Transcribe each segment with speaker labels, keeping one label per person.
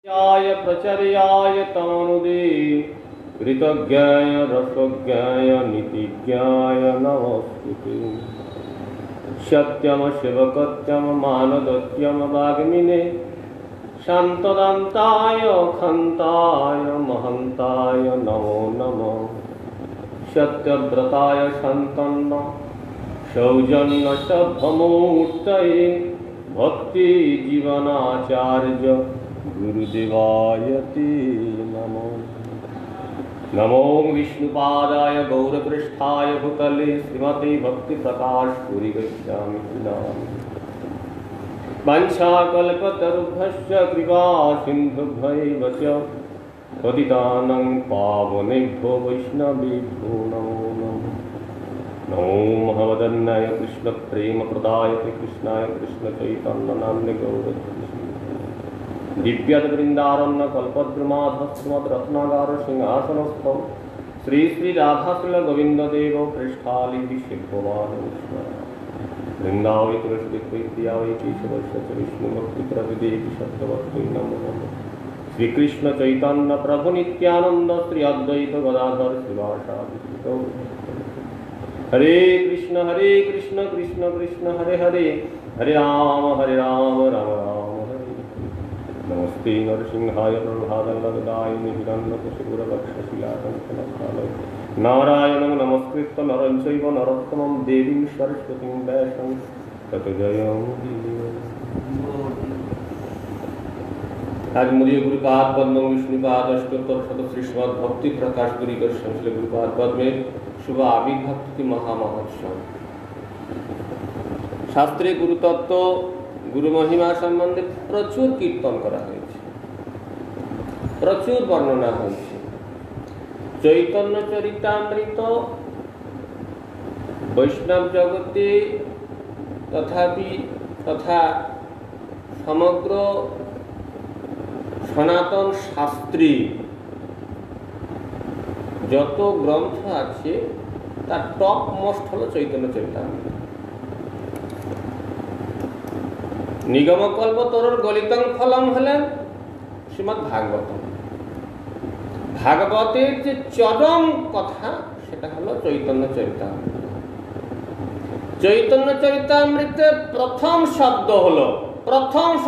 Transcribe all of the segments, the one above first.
Speaker 1: प्रचर्याय तमनुदे कृतज्ञाय रसज्ञाय नीतिज्ञाय नमोस्तुते। सत्यम शिवकत्यम मानदत्यम वाग्मिने शान्तदान्ताय खन्ताय महन्ताय नमो नमः। सत्यव्रताय शान्तन्न सौजन्य सभमूर्तये भक्ति जीवनाचार्य गुरुदेवाय ते नमो। नमो विष्णुपादाय गौरपृष्ठाय भूतले श्रीमते भक्तिप्रकाशपुरी गच्छामि नाम। वंशाकल्पतरुभ्यश्च कृपा सिन्धुभ्यैव च पतितानां पावनेभ्यो वैष्णवेभ्यो नमो नमः। नमो महवदन्नाय कृष्णप्रेमप्रदायते कृष्णाय कृष्णचैतन्यनाम्ने गौरहरे दिव्यद्वृन्दारण्यकल्पद्रुमाधस्मद्रत्नागार सिंहासनस्थौ श्री श्री राधाकुलगोविन्ददेव पृष्ठालिभिषेभवान् वृन्दावै तुलसीप्रिया वै केशवस्य च विष्णुभक्तिप्रविदेवी शब्दवत्यै नमो नमः। श्रीकृष्ण चैतन्य प्रभु नित्यानंद श्री अद्वैत गदाधर श्रीवासादि हरे कृष्ण कृष्ण कृष्ण हरे हरे हरे राम राम राम हरे। नमस्ते नरसिंहाय प्रह्लादवरदायिने हिरण्यकशिपुरवक्षशिलाकंठनस्थालये नारायणं नमस्कृत्य नरं चैव नरोत्तमं देवीं सरस्वतीं व्यासं ततो जयमुदीरये। आज मुझे गुरुपाद पद्म विष्णुपाद अष्टोत्तर शतश्री श्रीमद् भक्ति प्रकाश पुरी श्री गुरुपाद पद में शुभ आविर्भक्ति महामहोत्सव। शास्त्रे गुरुतत्व गुरु महिमा सम्बन्धे प्रचुर कीर्तन करा हয়েছে, प्रचुर वर्णना हয়েছে। चैतन्य चरितामृत वैष्णव जगते तथा समग्र सनातन शास्त्रे যত গ্রন্থ আছে তার টপ মোস্ট হলো চৈতন্য চরিতামৃত। নিগমকল্পতরুর গলিতং ফলম হলেন শ্রীমদ্ ভাগবতম। ভাগবতের যে চরম কথা সেটা হলো চৈতন্য চরিতামৃত। চৈতন্য চরিতামৃতের প্রথম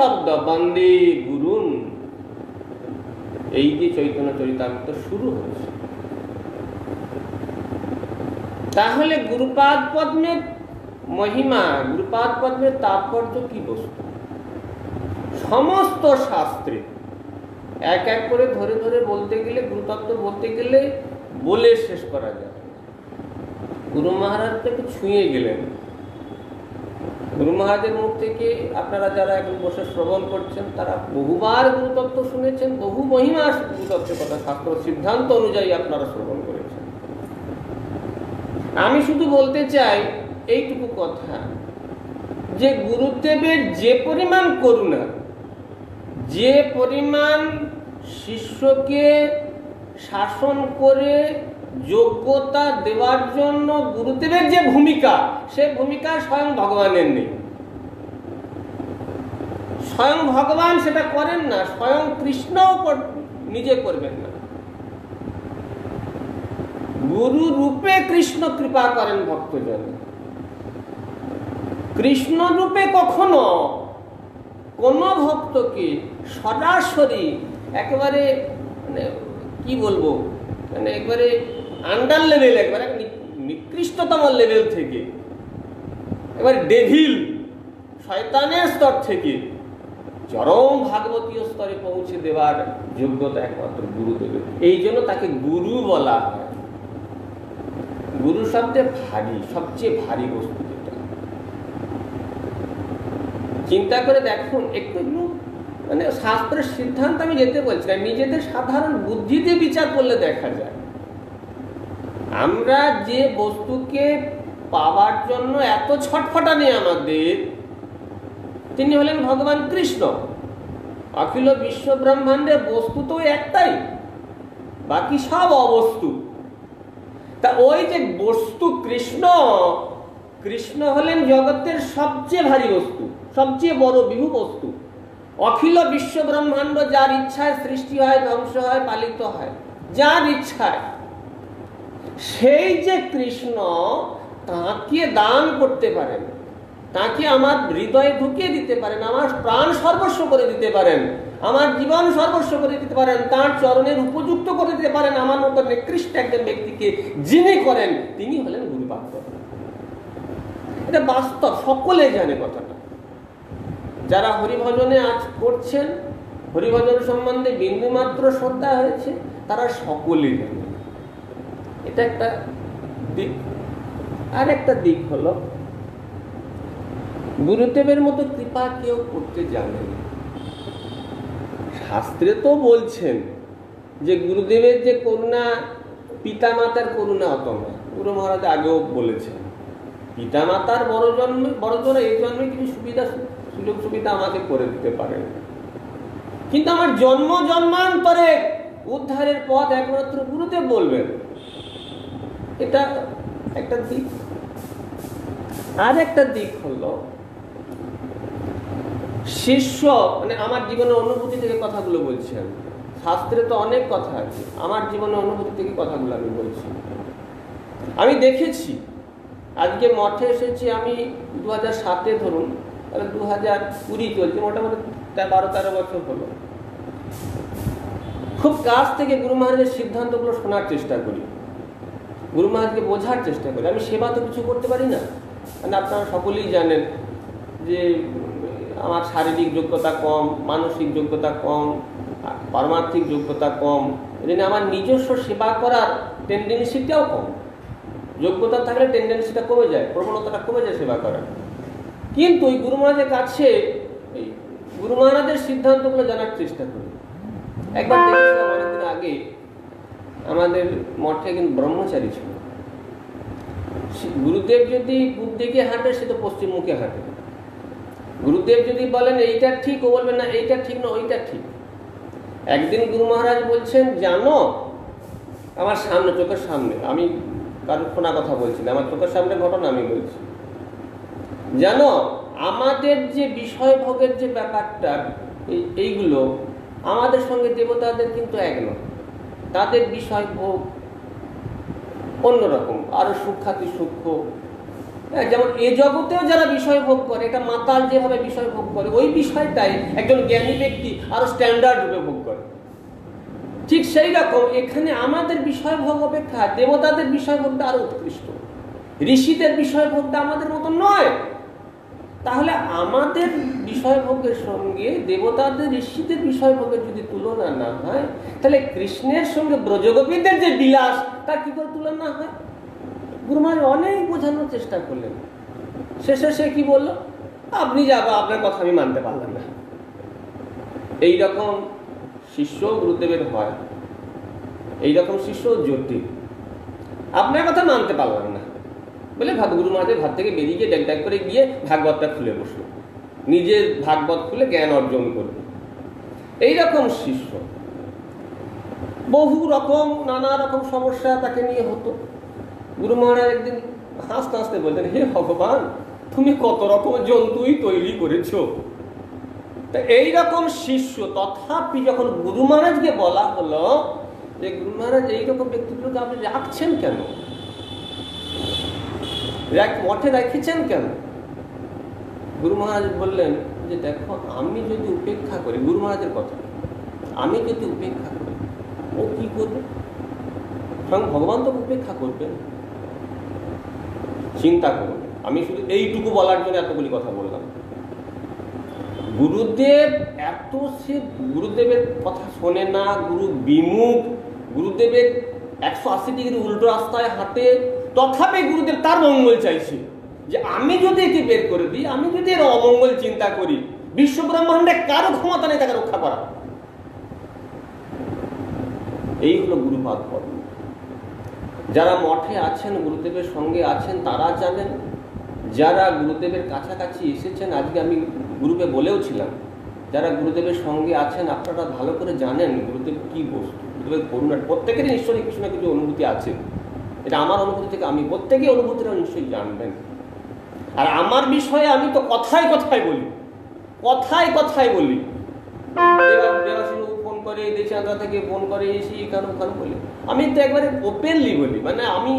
Speaker 1: শব্দ বন্দে গুরুন। এই যে চৈতন্য চরিতামৃত শুরু হয়েছে, তাহলে গুরুপাদ পদ্মের মহিমা, গুরুপাদ পদ্মের তাৎপর্য কি বস্তু সমস্ত শাস্ত্রে এক এক করে ধরে ধরে বলতে গেলে, গুরুতত্ত্ব বলতে গেলে বলে শেষ করা যাবে। গুরু মহারাজ একটু ছুঁয়ে গেলেন। গুরু মহারাজের মুখ থেকে আপনারা যারা এখন বসে শ্রবণ করছেন তারা বহুবার গুরুতত্ত্ব শুনেছেন, বহু মহিমা গুরুতত্ত্বের কথা শাস্ত্র সিদ্ধান্ত অনুযায়ী আপনারা শ্রবণ করেছেন। আমি শুধু বলতে চাই এইটুকু কথা যে গুরুদেবের যে পরিমাণ করুণা, যে পরিমাণ শিষ্যকে শাসন করে যোগ্যতা দেওয়ার জন্য গুরুদেবের যে ভূমিকা, সে ভূমিকা স্বয়ং ভগবানের নেই। স্বয়ং ভগবান সেটা করেন না, স্বয়ং কৃষ্ণও নিজে করবেন না। গুরু রূপে কৃষ্ণ কৃপা করেন ভক্তজন। কৃষ্ণ রূপে কখনো কোন ভক্তকে সরাসরি একেবারে কি বলবো, একবারে আন্ডার লেভেল, একবারে নিকৃষ্টতম লেভেল থেকে, এবারে ডেভিল শয়তানের স্তর থেকে চরম ভাগবতীয় স্তরে পৌঁছে দেওয়ার যোগ্যতা একমাত্র গুরুদেবের। এই জন্য তাকে গুরু বলা হয়। গুরু শব্দে ভারী, সবচেয়ে ভারী বস্তু যেটা। চিন্তা করে দেখুন একটু, শাস্ত্রের সিদ্ধান্ত আমি যেতে বলছি না, নিজেদের সাধারণ বুদ্ধিতে বিচার করলে দেখা যায় আমরা যে বস্তুকে পাওয়ার জন্য এত ছটফটানি আমাদের, তিনি হলেন ভগবান কৃষ্ণ। অখিল বিশ্ব ব্রহ্মাণ্ডের বস্তু তো একটাই, বাকি সব অবস্তু। তা ওই যে বস্তু কৃষ্ণ, কৃষ্ণ হলেন জগতের সবচেয়ে ভারী বস্তু, সবচেয়ে বড় বিভু বস্তু। অখিল বিশ্ব ব্রহ্মাণ্ড যার ইচ্ছায় সৃষ্টি হয়, ধ্বংস হয়, পালিত হয়, যার ইচ্ছায়। সেই যে কৃষ্ণ তাকে দান করতে পারেন, তাকে আমার হৃদয়ে ঢুকিয়ে দিতে পারেন, আমার প্রাণ সর্বস্ব করে দিতে পারেন, আমার জীবন সর্বস্ব করে দিতে পারেন, তার চরণের উপযুক্ত করে দিতে পারেন আমার মতো নিকৃষ্ট একজন ব্যক্তিকে, যিনি করেন তিনি হলেন গুরুপাদ পদ্ম। এটা বাস্তব, সকলে জানে কথাটা। যারা হরিভজনে আজ করছেন, হরিভজন সম্বন্ধে বিন্দুমাত্র শ্রদ্ধা হয়েছে, তারা সকলেই জানে। এটা একটা দিক। আর একটা দিক হলো, গুরুদেবের মতো কৃপা কেউ করতে জানে না। শাস্ত্রে তো বলছেন যে গুরুদেবের যে করুণা, পিতা মাতার করুণা অত নয়। গুরু মহারাজ আগেও বলেছেন, পিতা মাতার বড় জোর এই জন্মে কিছু সুযোগ সুবিধা আমাকে করে দিতে পারেন, কিন্তু আমার জন্ম জন্মান্তরে উদ্ধারের পথ একমাত্র গুরুদেব বলবেন। এটা একটা দিক। আর একটা দিক হলো, শিষ্য মানে আমার জীবনের অনুভূতি থেকে কথাগুলো বলছেন। শাস্ত্রে তো অনেক কথা আছে, আমার জীবনের অনুভূতি থেকে কথাগুলো আমি বলছি। আমি দেখেছি, আজকে মঠে এসেছি আমি 2007-এ, ধরুন তাহলে 2020 চলছে, মোটামুটি 12-13 বছর হলো। খুব কাছ থেকে গুরু মহারাজের সিদ্ধান্তগুলো শোনার চেষ্টা করি, গুরু মহারাজকে বোঝার চেষ্টা করি। আমি সেবা তো কিছু করতে পারি না, মানে আপনারা সকলেই জানেন যে আমার শারীরিক যোগ্যতা কম, মানসিক যোগ্যতা কম, পারমার্থিক যোগ্যতা কম, এই জন্য আমার নিজস্ব সেবা করার টেন্ডেন্সিটাও কম। যোগ্যতা থাকলে টেন্ডেন্সিটা কমে যায়, প্রবণতাটা কমে যায় সেবা করার। কিন্তু ওই গুরু মহারাজের কাছে এই গুরু মহারাজের সিদ্ধান্তগুলো জানার চেষ্টা করি। একবার দেখেছিলাম অনেকদিন আগে, আমাদের মঠে কিন্তু ব্রহ্মচারী ছিল। গুরুদেব যদি পূব দিকে হাঁটে, সে তো পশ্চিম মুখে হাঁটে। গুরুদেব যদি বলেন এইটা ঠিক, ও বলবেন না এইটা ঠিক না, ওইটা ঠিক। একদিন গুরু মহারাজ বলছেন, জানো আমার সামনে, চোখের সামনে, আমি কারোর শোনা কথা বলছি না, আমার চোখের সামনে ঘটনা আমি বলছি, জানো আমাদের যে বিষয় ভোগের যে ব্যাপারটা, এইগুলো আমাদের সঙ্গে দেবতাদের কিন্তু এক নয়। তাদের বিষয় ভোগ অন্যরকম, আরো সূক্ষ্মাতি সূক্ষ্ম। যেমন এ জগতেও যারা বিষয় ভোগ করে, এটা মাতাল যেভাবে বিষয় ভোগ করে, ওই বিষয়টাই একজন জ্ঞানী ব্যক্তি আরো স্ট্যান্ডার্ড রূপে ভোগ করে। ঠিক সেই রকম এখানে আমাদের বিষয় ভোগ অপেক্ষা দেবতাদের বিষয় ভোগটা আরো উৎকৃষ্ট। ঋষিদের বিষয় ভোগটা আমাদের মতো নয়। তাহলে আমাদের বিষয় ভোগের সঙ্গে দেবতাদের, ঋষিদের বিষয় ভোগের যদি তুলনা না হয়, তাহলে কৃষ্ণের সঙ্গে ব্রজগোপীদের যে বিলাস, তার কি করে তুলনা হয়? গুরু মহারাজ অনেক বোঝানোর চেষ্টা করলেন, শেষে সে কি বলল, আপনি যাবো, আপনার কথা আমি মানতে পারলাম না। এইরকম শিষ্য গুরুদেবের হয়, এইরকম শিষ্য জটিল। আপনার কথা মানতে পারলাম না বলে গুরু মহারাজের ঘর থেকে বেরিয়ে গিয়ে ড্যাক করে গিয়ে ভাগবতটা খুলে বসলো, নিজের ভাগবত খুলে জ্ঞান অর্জন করবে। এইরকম শিষ্য বহু রকম নানা রকম সমস্যা তাকে নিয়ে হতো। গুরু মহারাজ একদিন হাসতে হাসতে বলতেন, হে ভগবান, তুমি কত রকম জন্তুই তৈরি করেছো। তা এইরকম শিষ্য, তথাপি যখন গুরু মহারাজকে বলা হলো যে গুরু মহারাজ এইরকম ব্যক্তিগুলোকে আপনি রাখছেন কেন, মঠে রেখেছেন কেন, গুরু মহারাজ বললেন যে দেখো, আমি যদি উপেক্ষা করি, গুরু মহারাজের কথা, আমি যদি উপেক্ষা করি, ও কি করবে? স্বয়ং ভগবান তো উপেক্ষা করবেন। চিন্তা করুন, আমি শুধু এইটুকু বলার জন্য এতগুলি কথা বললাম। গুরুদেব এত, সে গুরুদেবের কথা শোনে না, গুরু বিমুখ, গুরুদেবের 180 ডিগ্রি উল্টো রাস্তায় হাঁটে, তথাপি গুরুদেব তার মঙ্গল চাইছে, যে আমি যদি একে বের করে দিই, আমি যদি এর অমঙ্গল চিন্তা করি, বিশ্ব ব্রহ্মাণ্ডে কারো ক্ষমতা নেই তাকে রক্ষা করা। এই হলো গুরুপাদ পদ্ম। যারা মঠে আছেন, গুরুদেবের সঙ্গে আছেন, তারা জানেন। যারা গুরুদেবের কাছাকাছি এসেছেন, আজকে আমি গ্রুপে বলেও ছিলাম, যারা গুরুদেবের সঙ্গে আছেন, আপনারা ভালো করে জানেন গুরুদেব কি বস্তু, গুরুদেবের করুণা। প্রত্যেকেরই নিশ্চয়ই কিছু না কিছু অনুভূতি আছে, এটা আমার অনুভূতি থেকে আমি, প্রত্যেকেই অনুভূতিটা নিশ্চয়ই জানবেন। আর আমার বিষয়ে আমি তো কথায় কথায় বলি, কথায় কথায় বলি, দেবাশিসবাবু ফোন করে, দেশান্দা থেকে ফোন করে, এসে এখানে ওখানে বলে। আমি তো একবারে ওপেনলি বলি, মানে আমি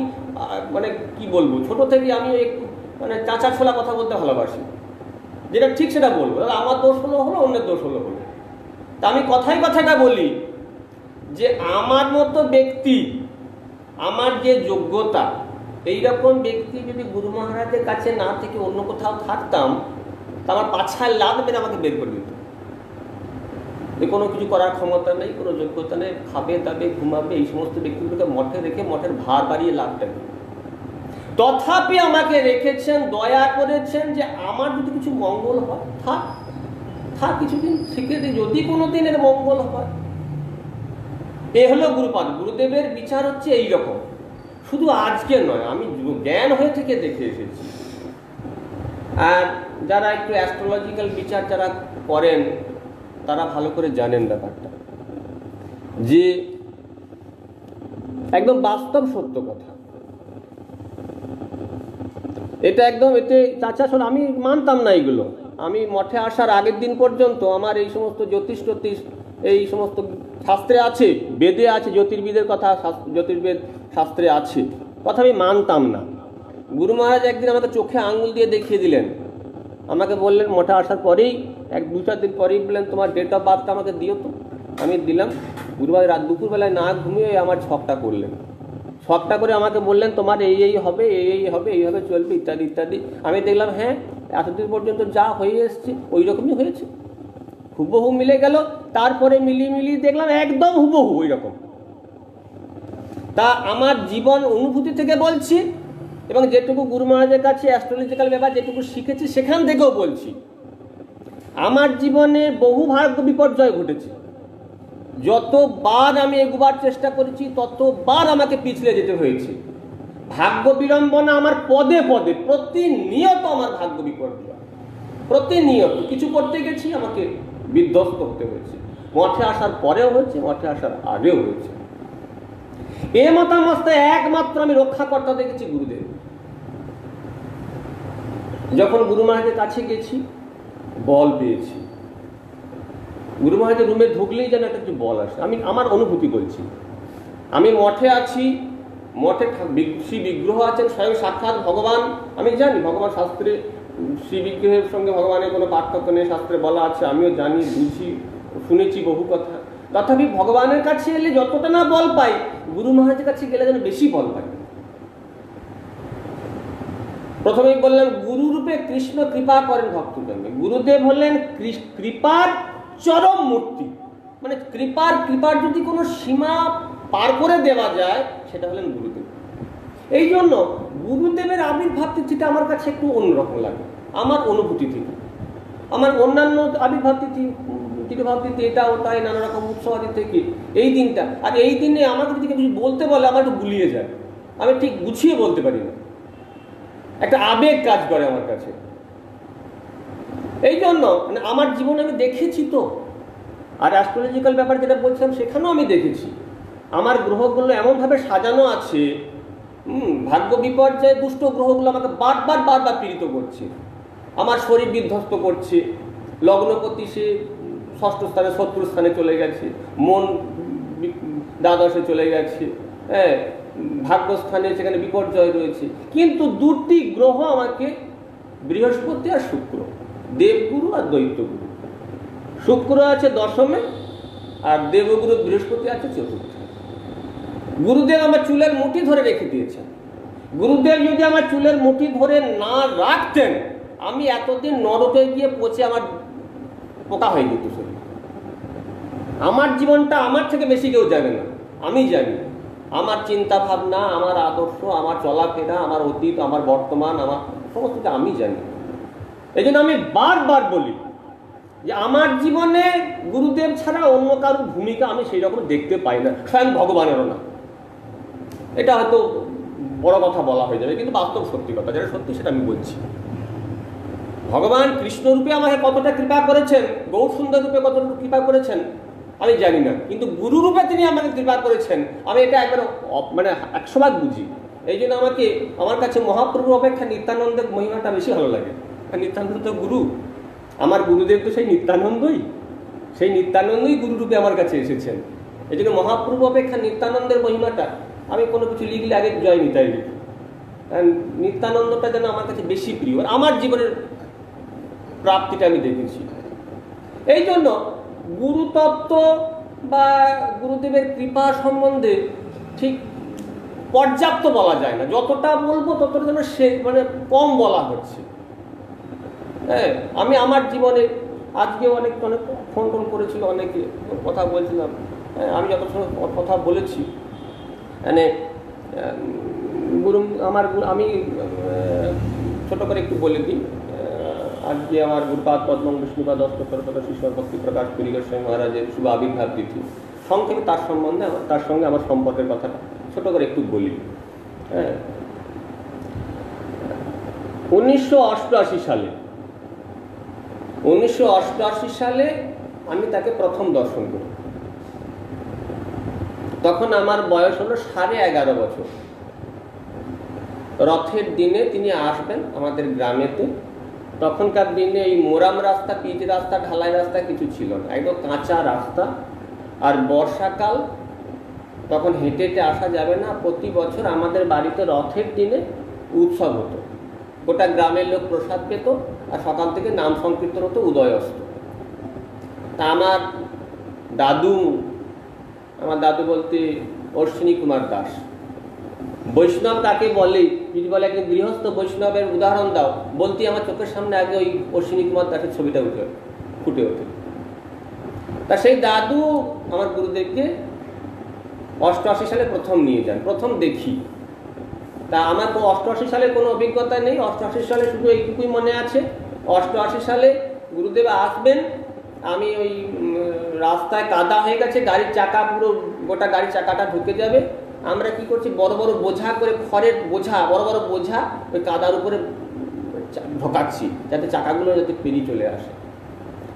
Speaker 1: মানে কি বলবো, ছোট থেকে আমি একটু মানে চাচা ছোলা কথা বলতে ভালোবাসি, যেটা ঠিক সেটা বলবো। আমার দোষ হলো হলো, অন্যের দোষ হলো হলো। তা আমি কথাটা বলি যে আমার মতো ব্যক্তি, আমার যে যোগ্যতা, এইরকম ব্যক্তি যদি গুরু মহারাজের কাছে না থেকে অন্য কোথাও থাকতাম, তা আমার পাছায় লাভ মেরে আমাকে বের করে দিত। কোনো কিছু করার ক্ষমতা নেই, কোনো যোগ্যতা নেই, খাবে দাবে ঘুমাবে, এই সমস্ত ব্যক্তিগুলোকে মঠে রেখে মঠের ভার বাড়িয়ে লাভটা নেই। তথাপি আমাকে রেখেছেন, দয়া করেছেন যে আমার যদি কিছু মঙ্গল হয় থাক থাক, কিছুদিন শিখে দিই, যদি কোনো দিনের মঙ্গল হয়। এ হলো গুরুপাদ। গুরুদেবের বিচার হচ্ছে এইরকম, শুধু আজকে নয়, আমি জ্ঞান হয়ে থেকে দেখে এসেছি। আর যারা একটু অ্যাস্ট্রোলজিক্যাল বিচার যারা করেন তারা ভালো করে জানেন ব্যাপারটা, যে একদম বাস্তব সত্য কথা এটা। একদম এতে চাচা শোন, আমি মানতাম না এগুলো। আমি মঠে আসার আগের দিন পর্যন্ত আমার এই সমস্ত জ্যোতিষ এই সমস্ত শাস্ত্রে আছে, বেদে আছে, জ্যোতির্বিদের কথা জ্যোতির্বেদ শাস্ত্রে আছে, কথা আমি মানতাম না। গুরু মহারাজ একদিন আমাকে চোখে আঙুল দিয়ে দেখিয়ে দিলেন, আমাকে বললেন মঠে আসার পরেই, 1-2 দিন পরেই বললেন তোমার ডেট অফ বার্থটা আমাকে দিও তো। আমি দিলাম। গুরু মহারাজ রাত দুপুরবেলায় না ঘুমিয়ে আমার ছকটা করলেন, ছকটা করে আমাকে বললেন তোমার এই হবে, এই হবে, এইভাবে চলবে, ইত্যাদি ইত্যাদি। আমি দেখলাম হ্যাঁ, এতদিন পর্যন্ত যা হয়ে এসছে ওই রকমই হয়েছে, হুবহু মিলে গেল। তারপরে মিলিয়ে দেখলাম একদম হুবহু ওই রকম। তা আমার জীবন অনুভূতি থেকে বলছি, এবং যেটুকু গুরু মহারাজের কাছে অ্যাস্ট্রোলজিক্যাল ব্যাপার যেটুকু শিখেছি সেখান থেকেও বলছি। আমার জীবনে বহু ভাগ্য বিপর্যয় ঘটেছে। যতবার আমি এগোবার চেষ্টা করেছি ততবার আমাকে পিছলে যেতে হয়েছে। ভাগ্য বিড়ম্বনা আমার পদে পদে, প্রতিনিয়ত আমার ভাগ্য বিপর্যয়, প্রতিনিয়ত কিছু করতে গেছি আমাকে বিধ্বস্ত হতে হয়েছে। মঠে আসার পরেও হয়েছে, মঠে আসার আগেও হয়েছে। এ মতামতে একমাত্র আমি রক্ষাকর্তা দেখেছি গুরুদেব। যখন গুরু মহারাজের কাছে গেছি বল পেয়েছি, গুরু মহারাজের রুমে ঢুকলেই যেন একটা কিছু বল আসে। আমি আমার অনুভূতি বলছি। আমি মঠে আছি, মঠে শ্রী বিগ্রহ আছেন, স্বয়ং সাক্ষাৎ ভগবান। আমি জানি ভগবান শাস্ত্রে শ্রী বিগ্রহের সঙ্গে ভগবানের কোনো পার্থক্য নেই, শাস্ত্রে বলা আছে, আমিও জানি, বুঝি, শুনেছি বহু কথা। তথাপি ভগবানের কাছে এলে যতটা না বল পাই, গুরু মহারাজের কাছে গেলে যেন বেশি বল পাই। প্রথমেই বললাম গুরু রূপে কৃষ্ণ কৃপা করেন ভক্তজনকে। গুরুদেব হলেন কৃপার চরম মূর্তি, মানে কৃপার যদি কোনো সীমা পার করে দেওয়া যায় সেটা হলেন গুরুদেব। এই জন্য গুরুদেবের আবির্ভাব তিথিটা আমার কাছে একটু অন্যরকম লাগে আমার অনুভূতি থেকে। আমার অন্যান্য আবির্ভাব তিথি, তিরুভাব তিথি, এটা ওটাই নানা রকম উৎসবাদি থেকে এই দিনটা, আর এই দিনে আমাকে যদি কিছু বলতে বলে আমার একটু গুলিয়ে যায়, আমি ঠিক গুছিয়ে বলতে পারি না, একটা আবেগ কাজ করে আমার কাছে। এই জন্য মানে আমার জীবনে আমি দেখেছি তো, আর অ্যাস্ট্রোলজিক্যাল ব্যাপার যেটা বলছিলাম সেখানেও আমি দেখেছি আমার গ্রহগুলো এমনভাবে সাজানো আছে, ভাগ্য বিপর্যয়ে দুষ্ট গ্রহগুলো আমাকে বারবার পীড়িত করছে, আমার শরীর বিধ্বস্ত করছে। লগ্নপতি সে 6ষ্ঠ স্থানে, শত্রু স্থানে চলে গেছে, মন দ্বাদশে চলে গেছে, হ্যাঁ, ভাগ্যস্থানে সেখানে বিপর্যয় রয়েছে। কিন্তু 2টি গ্রহ আমাকে, বৃহস্পতি আর শুক্র, দেবগুরু আর দৈত্যগুরু। শুক্র আছে 10মে আর দেবগুরু বৃহস্পতি আছে 4র্থে। গুরুদেব আমার চুলের মুঠি ধরে রেখে দিয়েছেন। গুরুদেব যদি আমার চুলের মুঠি ধরে না রাখতেন, আমি এতদিন নরকে গিয়ে পচে আমার পোকা হয়ে যেত শরীর। আমার জীবনটা আমার থেকে বেশি কেউ জানে না, আমি জানি। আমার চিন্তা ভাবনা, আমার আদর্শ, আমার চলাফেরা, আমার অতীত, আমার বর্তমান, আমার সমস্ত কিছু আমি জানি। এই জন্য আমি বারবার বলি যে আমার জীবনে গুরুদেব ছাড়া অন্য কারোর ভূমিকা আমি সেই রকম দেখতে পাই না, স্বয়ং ভগবানেরও না। এটা হয়তো বড় কথা বলা হয়ে যাবে, কিন্তু বাস্তব সত্যি কথা, যেটা সত্যি সেটা আমি বলছি। ভগবান কৃষ্ণরূপে আমাকে কতটা কৃপা করেছেন, গৌর সুন্দর রূপে কতটা কৃপা করেছেন আমি জানি না, কিন্তু গুরু রূপে তিনি আমাকে কৃপা করেছেন আমি এটা একবার মানে 100 বুঝি। এই জন্য আমার কাছে মহাপ্রভু অপেক্ষা নিত্যানন্দের মহিমাটা বেশি ভালো লাগে। নিত্যানন্দ তো গুরু, আমার গুরুদেব তো সেই নিত্যানন্দই, সেই নিত্যানন্দই গুরুরূপে আমার কাছে এসেছেন। এই জন্য মহাপ্রভু অপেক্ষা নিত্যানন্দের মহিমাটা, আমি কোনো কিছু লিখলে আগে জয় নিতাই লিখি, নিত্যানন্দটা যেন আমার কাছে বেশি প্রিয়, আমার জীবনের প্রাপ্তিটা আমি দেখেছি। এই জন্য গুরুতত্ত্ব বা গুরুদেবের কৃপা সম্বন্ধে ঠিক পর্যাপ্ত বলা যায় না, যতটা বলবো ততটা যেন সে মানে কম বলা হচ্ছে। হ্যাঁ, আমি আমার জীবনে আজকে অনেক অনেক ফোন টোন করেছিল, অনেকে কথা বলছিলাম, আমি যত সময় কথা বলেছি মানে গুরু আমার আমি ছোট করে একটু বলে দিই। আজকে আমার গুরুপাদ পদ্ম বিষ্ণুপাদ অষ্টতর শিষ্য ভক্তি প্রকাশ পুরী গোস্বামী মহারাজের শুভ আবির্ভাব তিথি। সংক্ষেপে তার সম্বন্ধে তার সঙ্গে আমার সম্পর্কের কথাটা ছোট করে একটু বলি। হ্যাঁ, 1988 সালে আমি তাকে প্রথম দর্শন করি। তখন আমার বয়স হলো 11.5 বছর। রথের দিনে তিনি আসবেন আমাদের গ্রামেতে। তখনকার দিনে এই মোরাম রাস্তা, পিচ রাস্তা, ঢালাই রাস্তা কিছু ছিল না, একদম কাঁচা রাস্তা। আর বর্ষাকাল, তখন হেঁটে হেঁটে আসা যাবে না। প্রতি বছর আমাদের বাড়িতে রথের দিনে উৎসব হতো, গোটা গ্রামের লোক প্রসাদ পেত, আর সকাল থেকে নাম সংকীর্তন হতো উদয় অস্ত। তা আমার দাদু বলতে অশ্বিনী কুমার দাস, বৈষ্ণব তাকে বলে, যদি বলে একজন গৃহস্থ বৈষ্ণবের উদাহরণ দাও, বলতে আমার চোখের সামনে আগে ওই অশ্বিনী কুমার দাসের ছবিটা ফুটে ওঠে। তা সেই দাদু আমার গুরুদেবকে 88 সালে প্রথম নিয়ে যান, প্রথম দেখি। তা আমার 88 সালে কোনো অভিজ্ঞতা নেই। 88 সালে শুধু এইটুকুই মনে আছে, 88 সালে গুরুদেব আসবেন, আমি ওই রাস্তায় কাদা হয়ে গেছে, গাড়ির চাকা পুরো গোটা গাড়ির চাকাটা ঢুকে যাবে। আমরা কি করছি, বড় বড় বোঝা করে, খড়ের বোঝা, বড় বড় বোঝা ওই কাদার উপরে ঢোকাচ্ছি, যাতে চাকাগুলো যাতে পেরিয়ে চলে আসে।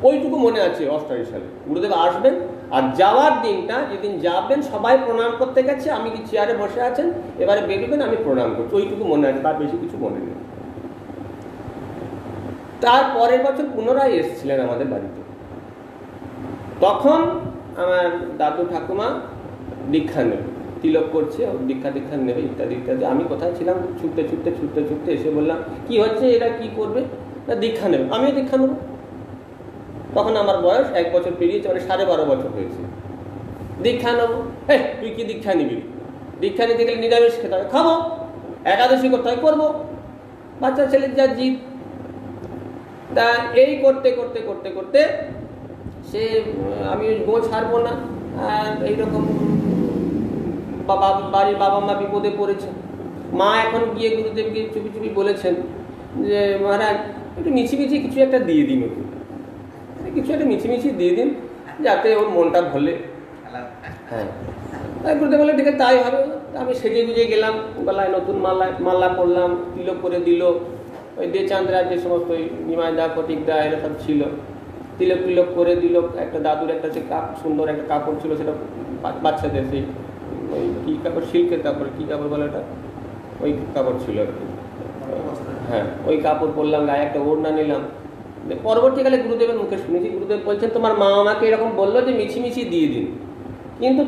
Speaker 1: ওইটুকু মনে আছে 88 সালে গুরুদেব আসবেন। আর যাওয়ার দিনটা, যেদিন যাবেন সবাই প্রণাম করতে গেছে, আমি কি চেয়ারে বসে আছেন, এবারে বেরোবেন, আমি প্রণাম করছি, ওইটুকু মনে আছে, তার বেশি কিছু মনে নেই। তার পরের বছর পুনরায় এসেছিলেন আমাদের বাড়িতে। তখন আমার দাদু ঠাকুমা দীক্ষা নেবে, তিলক করছে, দীক্ষা নেবে ইত্যাদি ইত্যাদি। আমি কোথায় ছিলাম, ছুটতে এসে বললাম, কি হচ্ছে, এরা কি করবে? না, দীক্ষা নেবে। আমিও দীক্ষা নেব। তখন আমার বয়স 1 বছর পেরিয়েছে, মানে 12.5 বছর হয়েছে। দীক্ষা নেবো? তুই কি দীক্ষা নিবি? দীক্ষা নিতে গেলে নিরামিষ খেতে হবে, খাবো। একাদশী করতে হয়, করবো। বাচ্চা ছেলের যা জিদ। তা এই করতে সে আমি গো ছাড়বো না, আর এইরকম বাড়ির বাবা মা বিপদে পড়েছে। মা এখন গিয়ে গুরুদেবকে চুপি বলেছেন যে মহারাজ একটু মিছিমিছি কিছু একটা দিয়ে দিন, ওকে কিছু একটা মিছিমিছি দিয়ে দিন, যাতে ওর মনটা ভোলে। হ্যাঁ, গুরুদেব বলে ঠিক আছে, তাই হবে। আমি সেজে গুজে গেলাম, গলায় নতুন মালা করলাম, তিলক করে দিল। ওই দেচাঁদরা যে সমস্ত ওই নিমাইদা ফটিকদা এরা সব ছিল, তিলক করে দিল। একটা দাদুর একটা সে সুন্দর একটা কাপড় ছিল, সেটা বাচ্চাদের সেই ওই কী কাপড়, সিল্কের কাপড়, কী কাপড় বলে ওটা, ওই কাপড় ছিল আর কি। হ্যাঁ, ওই কাপড় পরলাম, গায়ে একটা ওড়না নিলাম। পরবর্তীকালে গুরুদেবের মুখে শুনেছি, গুরুদেব বলছেন তোমার মা আমাকে এরকম বললো যে মিছিমিছি দিয়ে দিন, কিন্তু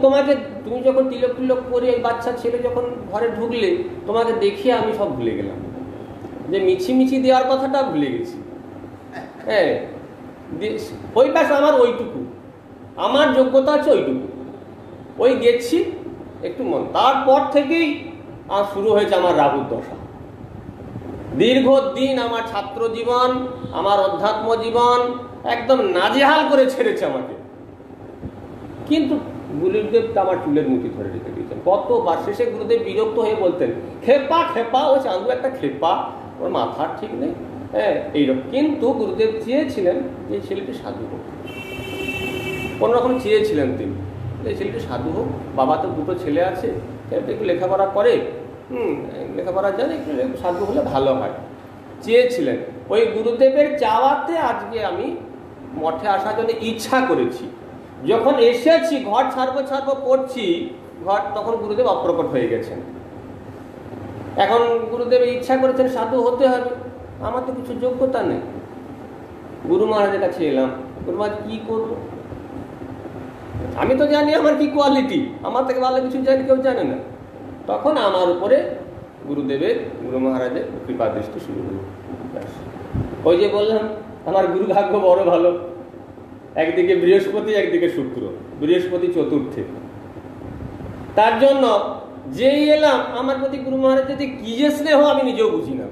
Speaker 1: তুমি যখন তিলক করে এই বাচ্চা ছেলে যখন ঘরে ঢুকলে, তোমাকে দেখিয়ে আমি সব ভুলে গেলাম, যে মিছিমিছি দেওয়ার কথাটা ভুলে গেছি। হ্যাঁ, ওই ব্যাস আমার ওইটুকু, আমার যোগ্যতা আছে ওইটুকু, ওই গেছি একটু মন। তারপর থেকেই আর শুরু হয়েছে আমার রাহুর দশা। দীর্ঘদিন আমার ছাত্র জীবন, আমার অধ্যাত্ম জীবন একদম নাজেহাল করে ছেড়েছে আমাকে। কিন্তু গুরুদেব আমার চুলের মুঠি ধরে রেখে দিয়েছেন কতবার। শেষে গুরুদেব বিরক্ত হয়ে বলতেন, খেপা ও চান্দু একটা খেপা, ওর মাথার ঠিক নেই। হ্যাঁ, এইরকম। কিন্তু গুরুদেব চেয়েছিলেন যে ছেলেটি সাধু হোক, কোনোরকম চেয়েছিলেন তিনি, এই ছেলেটি সাধু হোক। বাবা তো 2টো ছেলে আছে, ছেলেটা একটু লেখাপড়া করে, লেখাপড়া জানে, একটু সাধু হলে ভালো হয়, চেয়েছিলেন। ওই গুরুদেবের চাওয়াতে আজকে আমি মঠে আসার জন্য ইচ্ছা করেছি। যখন এসেছি, ঘর ছাড়বো করছি ঘর, তখন গুরুদেব অপ্রকট হয়ে গেছেন। এখন গুরুদেব ইচ্ছা করেছেন সাধু হতে হবে, আমার তো কিছু যোগ্যতা নেই। গুরু মহারাজের কাছে এলাম, গুরু মহারাজ কী করবো? আমি তো জানি আমার কি কোয়ালিটি, আমার থেকে ভালো কিছু জানি কেউ জানে না। তখন আমার উপরে গুরুদেবের, গুরু মহারাজের কৃপা দৃষ্টি শুরু হলো। ওই যে বললাম আমার গুরু ভাগ্য বড় ভালো, একদিকে বৃহস্পতি একদিকে শুক্র, বৃহস্পতি চতুর্থে। তার জন্য যেই এলাম আমার প্রতি গুরু মহারাজের যে কি যে স্নেহ আমি নিজেও বুঝি না।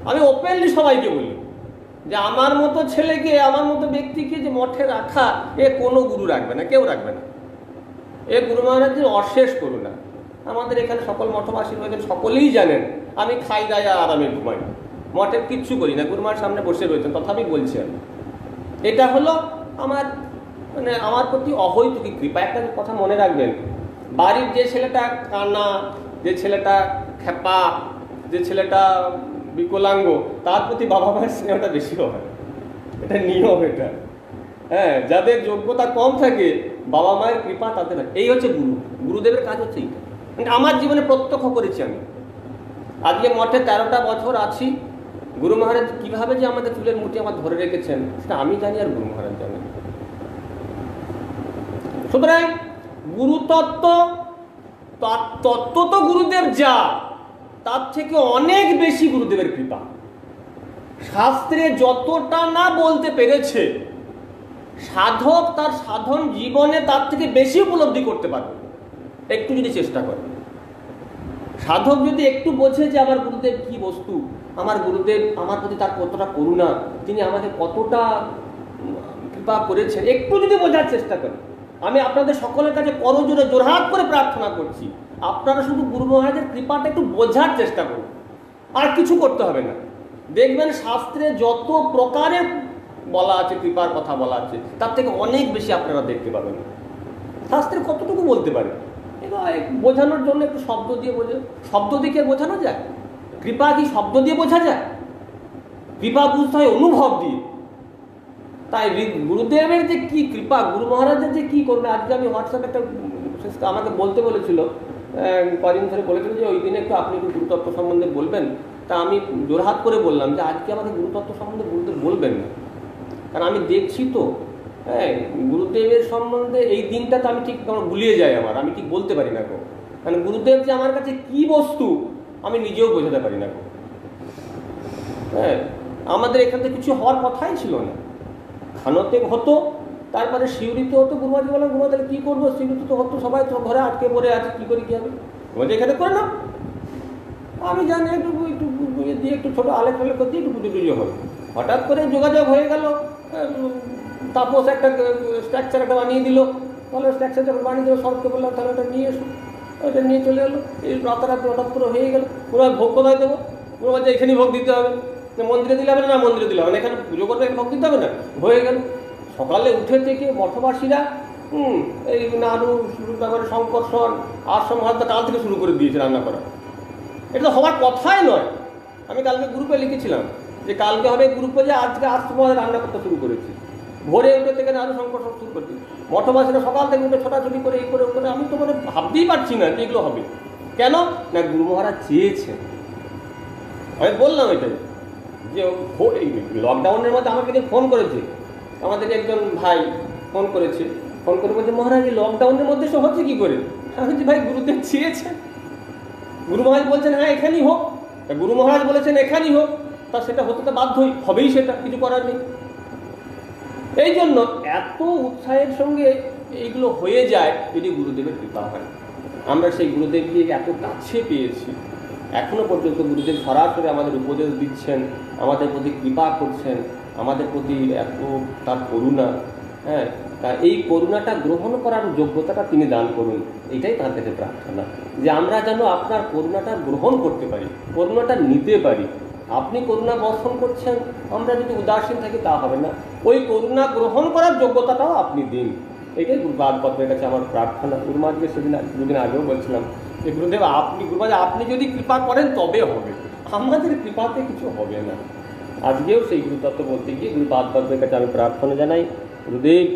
Speaker 1: আমি ওপেনলি সবাইকে বলি যে আমার মতো ছেলেকে, আমার মতো ব্যক্তিকে যে মঠে রাখা, এ কোনো গুরু রাখবে না, কেউ রাখবে না। এ গুরু মহারাজের অশেষ করুণা। আমাদের এখানে সকল মঠবাসী রয়েছেন, সকলেই জানেন আমি খাই দায় আরামে ঘুমাই, মঠের কিচ্ছু করি না, গুরুমার সামনে বসে রয়েছেন, তথাপি বলছি আমি। এটা হলো আমার মানে আমার প্রতি অহৈতুকী কৃপা। একটা কথা মনে রাখবেন, বাড়ির যে ছেলেটা কানা, যে ছেলেটা খেপা, যে ছেলেটা বিকলাঙ্গ, তার প্রতি বাবা মায়ের স্নেহটা বেশি হয়, এটা নিয়ম। এটা হ্যাঁ, যাদের যোগ্যতা কম থাকে বাবা মায়ের কৃপা তাদের। এই হচ্ছে গুরু, গুরুদেবের কাজ হচ্ছে এইটা। আমার জীবনে প্রত্যক্ষ করেছি আমি। আজকে মঠে 13টা বছর আছি, গুরু মহারাজ কিভাবে যে আমাদের চুলের মুঠি আমার ধরে রেখেছেন সেটা আমি জানি, আর গুরু মহারাজ জানেন। সুতরাং গুরুতত্ত্ব তত্ত্ব তো গুরুদেব যা, তার থেকে অনেক বেশি গুরুদেবের কৃপা। শাস্ত্রে যতটা না বলতে পেরেছে, সাধক তার সাধন জীবনে তার থেকে বেশি উপলব্ধি করতে পারবে একটু যদি চেষ্টা করে। সাধক যদি একটু বোঝে যে আমার গুরুদেব কি বস্তু, আমার গুরুদেব আমার প্রতি তার কতটা করুণা, তিনি আমাকে কতটা কৃপা করেছেন, একটু যদি বোঝার চেষ্টা করে। আমি আপনাদের সকলের কাছে করজোড়ে জোরহাত করে প্রার্থনা করছি, আপনারা শুধু গুরু মহারাজের কৃপাটা একটু বোঝার চেষ্টা করুন, আর কিছু করতে হবে না। দেখবেন শাস্ত্রে যত প্রকারে বলা আছে, কৃপার কথা বলা আছে, তার থেকে অনেক বেশি আপনারা দেখতে পাবেন। শাস্ত্রে কতটুকু বলতে পারে, বোঝানোর জন্য একটু শব্দ দিয়ে বোঝে। শব্দ দিয়ে কি বোঝানো যায়? কৃপা কি শব্দ দিয়ে বোঝা যায়? কৃপা বুঝতে হয় অনুভব দিয়ে। তাই গুরুদেবের যে কি কৃপা, গুরু মহারাজের যে কি করবে। আজকে আমি হোয়াটসঅ্যাপে একটা আমাকে বলতে বলেছিল, কদিন ধরে বলেছিল যে ওই দিনে একটু আপনি একটু গুরুতত্ত্ব সম্বন্ধে বলবেন। তা আমি জোরহাত করে বললাম যে আজকে আমাকে গুরুতত্ত্ব সম্বন্ধে গুরুদেব বলবেন না, কারণ আমি দেখছি তো হ্যাঁ গুরুদেবের সম্বন্ধে এই দিনটা তো আমি ঠিক আমার গুলিয়ে যাই, আমি ঠিক বলতে পারি না গো। মানে গুরুদেব যে আমার কাছে কি বস্তু আমি নিজেও বোঝাতে পারি না গো। হ্যাঁ, আমাদের এখান থেকে কিছু হওয়ার কথাই ছিল না। খানতে হতো, তারপরে শিউরিতে হতো। গুরুমাজি বললাম গুরুমা তাহলে কী করবো, শিউরিতে তো হতো, সবাই তো ঘরে আটকে পড়ে আছে, কী করে কী হবে, গুরুমাজি এখানে করে না। আমি জানি একটু একটু দিয়ে একটু ছোটো আলেক ফালেক করতে একটু পুজো টুজো হবে। হঠাৎ করে যোগাযোগ হয়ে গেল, তাপস একটা স্ট্রাকচার একটা বানিয়ে দিল। তাহলে স্ট্রাকচার যখন বানিয়ে দিল, সবকে বললাম তাহলে ওটা নিয়ে এসো, ওটা নিয়ে চলে এলো। এই রাতারাতি হঠাৎ করে হয়ে গেল। পুরো ভোগ কোথায় দেবো, পুরো বলছে এখানেই ভোগ দিতে হবে, মন্দিরে দিলে হবে না, মন্দিরে দিলে হবে না, এখানে পুজো করবে ভোগ দিতে হবে না, হয়ে গেল। সকালে উঠে থেকে মঠবাসীরা এই নাড়ু তারপরে সংকর্ষণ আশ্রম হাতে কাল থেকে শুরু করে দিয়েছে রান্না করা। এটা তো হওয়ার কথাই নয়। আমি কালকে গ্রুপে লিখেছিলাম যে কালকে হবে গ্রুপে, যে আজকে আশ্রম রান্না করতে শুরু করেছি। ভোরে উঠে থেকে নাড়ু সংকর্ষণ শুরু করছি। মঠবাসীরা সকাল থেকে উঠে ছোটাছুটি করে এই করে করে, আমি তো মানে ভাবতেই পারছি না যে এগুলো হবে। কেন না গুরু মহারাজ চেয়েছেন। আমি বললাম এটাই যে এই লকডাউনের মধ্যে আমাকে যে ফোন করেছে, আমাদের একজন ভাই ফোন করেছে, ফোন করে বলছে মহারাজ এই লকডাউনের মধ্যে সব হচ্ছে কী করে। আমি বলছি ভাই গুরুদেব চেয়েছেন, গুরু মহারাজ বলছেন হ্যাঁ এখানেই হোক, গুরু মহারাজ বলেছেন এখানেই হোক, তা সেটা হতে তো বাধ্যই হবেই, সেটা কিছু করার নেই। এই জন্য এত উৎসাহের সঙ্গে এইগুলো হয়ে যায় যদি গুরুদেবের কৃপা হয়। আমরা সেই গুরুদেবকে এত কাছে পেয়েছি, এখনো পর্যন্ত গুরুদেব সরাসরি আমাদের উপদেশ দিচ্ছেন, আমাদের প্রতি কৃপা করছেন, আমাদের প্রতি এত তার করুণা। হ্যাঁ, তা এই করুণাটা গ্রহণ করার যোগ্যতাটা তিনি দান করুন, এটাই তার কাছে প্রার্থনা, যে আমরা যেন আপনার করুণাটা গ্রহণ করতে পারি, করুণাটা নিতে পারি। আপনি করুণা বর্ষণ করছেন, আমরা যদি উদাসীন থাকি তা হবে না। ওই করুণা গ্রহণ করার যোগ্যতাটাও আপনি দিন, এটাই গুরুপাদ পদ্মের কাছে আমার প্রার্থনা। গুরুমাজকে সেদিন দুদিন আগেও বলছিলাম যে গুরুদেব গুরুমাজ আপনি যদি কৃপা করেন তবে হবে, আমাদের কৃপাতে কিছু হবে না। আজকেও সেই গুরুতত্ত্ব বলতে গিয়ে গুরুপাদ পদ্মের কাছে আমি প্রার্থনা জানাই, গুরুদেব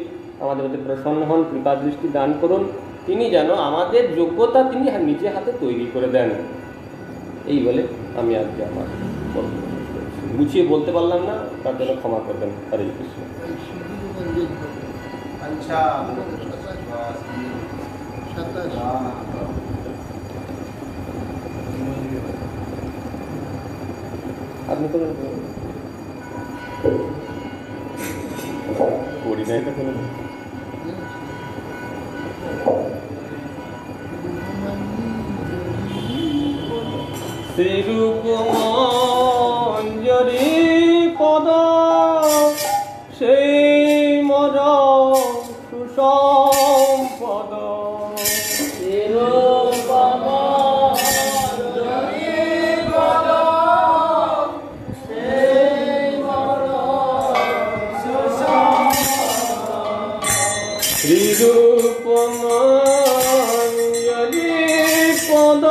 Speaker 1: আমাদের মধ্যে প্রসন্ন হন, কৃপা দৃষ্টি দান করুন, তিনি যেন আমাদের যোগ্যতা তিনি নিজে হাতে তৈরি করে দেন। এই বলে আমি আজকে আমার গুছিয়ে বলতে পারলাম না, তার জন্য ক্ষমা করবেন। হরে কৃষ্ণ। আচ্ছা। আপনি করবেন করি নাই তো করবেন শ্রীরূপ মঞ্জরি পদ সেই মর সুসম্পদ শ্রীরূপ মঞ্জরি পদ সেই মর সুসম্পদ শ্রীরূপ মঞ্জরি পদ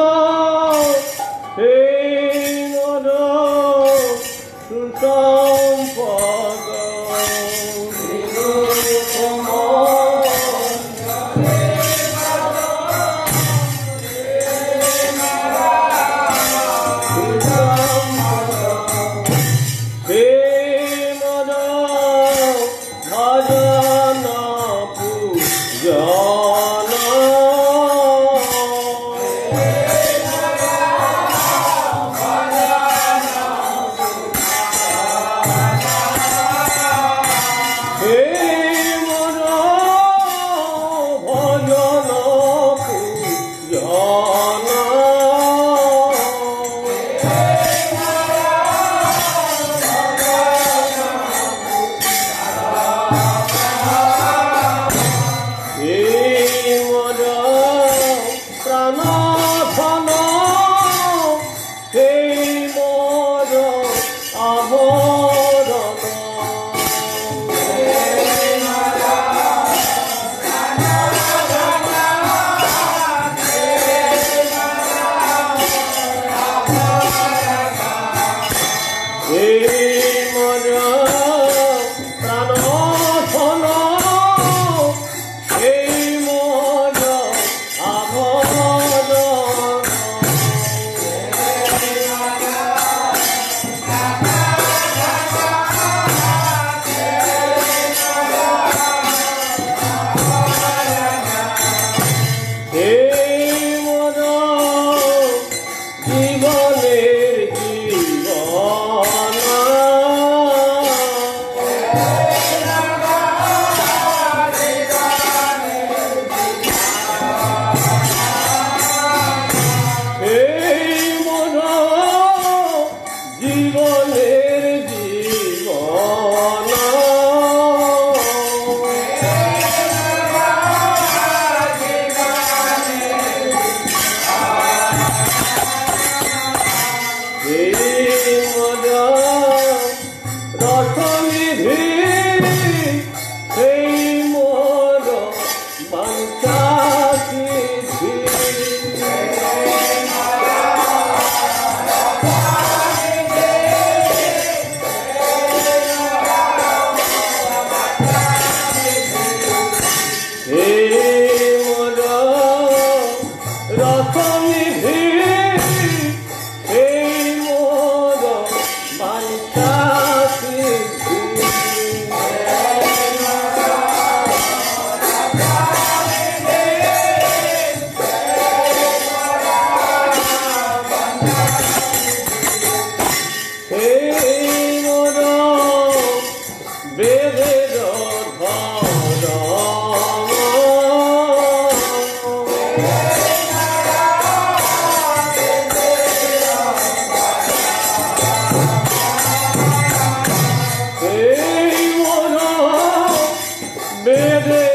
Speaker 2: Baby